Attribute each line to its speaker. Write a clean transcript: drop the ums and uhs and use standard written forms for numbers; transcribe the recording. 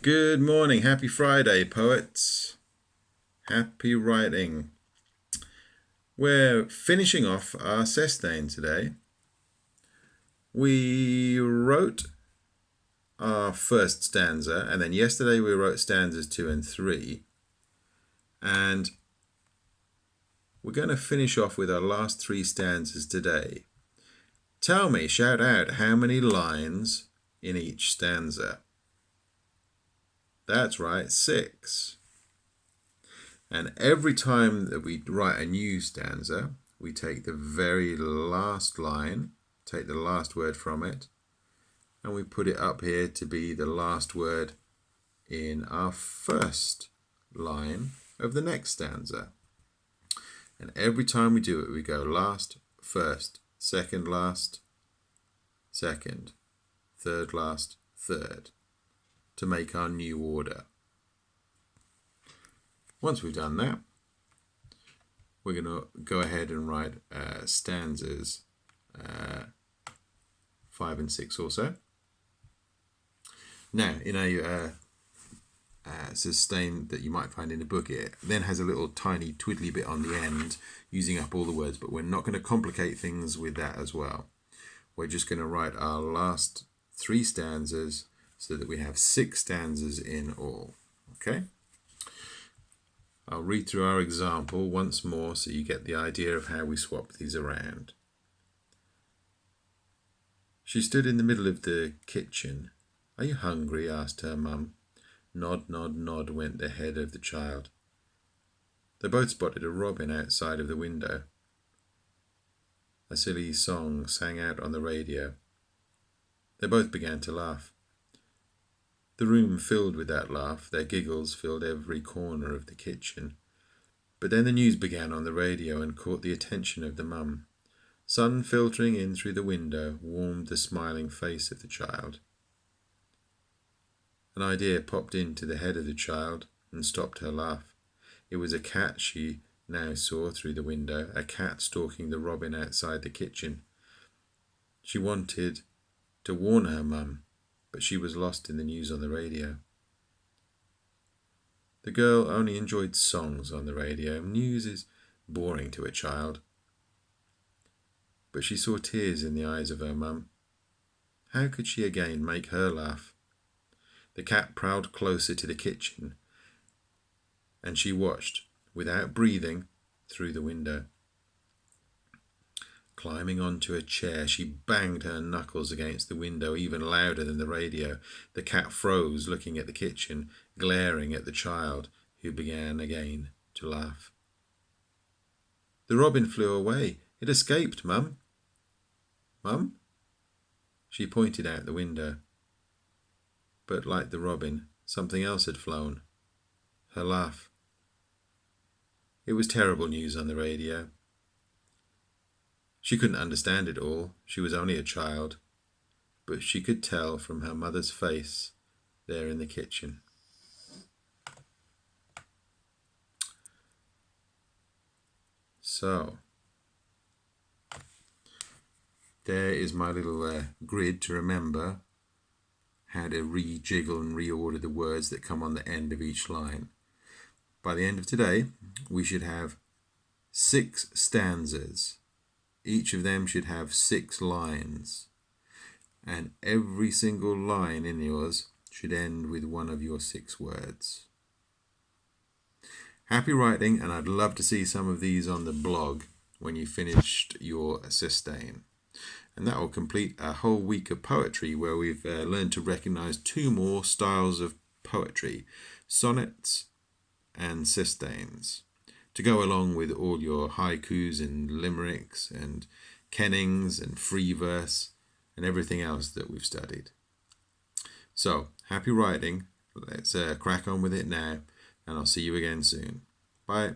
Speaker 1: Good morning. Happy Friday, poets. Happy writing. We're finishing off our sestain today. We wrote our first stanza, and then yesterday we wrote stanzas 2 and 3. And we're going to finish off with our last 3 stanzas today. Tell me, shout out, how many lines in each stanza? That's right, 6. And every time that we write a new stanza, we take the very last line, take the last word from it, and we put it up here to be the last word in our first line of the next stanza. And every time we do it, we go last, first, second last, second, third last, third, to make our new order. Once we've done that, we're going to go ahead and write stanzas 5 and 6 also. Now, in a sustain that you might find in a book, it then has a little tiny twiddly bit on the end, using up all the words, but we're not going to complicate things with that as well. We're just going to write our last 3 stanzas so that we have 6 stanzas in all. Okay? I'll read through our example once more so you get the idea of how we swap these around. She stood in the middle of the kitchen. Are you hungry? Asked her mum. Nod, nod, nod went the head of the child. They both spotted a robin outside of the window. A silly song sang out on the radio. They both began to laugh. The room filled with that laugh. Their giggles filled every corner of the kitchen. But then the news began on the radio and caught the attention of the mum. Sun filtering in through the window warmed the smiling face of the child. An idea popped into the head of the child and stopped her laugh. It was a cat she now saw through the window, a cat stalking the robin outside the kitchen. She wanted to warn her mum, but she was lost in the news on the radio. The girl only enjoyed songs on the radio. News is boring to a child. But she saw tears in the eyes of her mum. How could she again make her laugh? The cat prowled closer to the kitchen, and she watched, without breathing, through the window. Climbing onto a chair, she banged her knuckles against the window even louder than the radio. The cat froze, looking at the kitchen, glaring at the child, who began again to laugh. The robin flew away. It escaped, Mum. Mum? She pointed out the window. But like the robin, something else had flown. Her laugh. It was terrible news on the radio. She couldn't understand it all. She was only a child. But she could tell from her mother's face there in the kitchen. So, there is my little grid to remember how to rejiggle and reorder the words that come on the end of each line. By the end of today, we should have 6 stanzas. Each of them should have 6 lines. And every single line in yours should end with one of your 6 words. Happy writing, and I'd love to see some of these on the blog when you finished your sustain. And that will complete a whole week of poetry where we've learned to recognize 2 more styles of poetry, sonnets and sestains, to go along with all your haikus and limericks and kennings and free verse and everything else that we've studied. So, happy writing. Let's crack on with it now, and I'll see you again soon. Bye.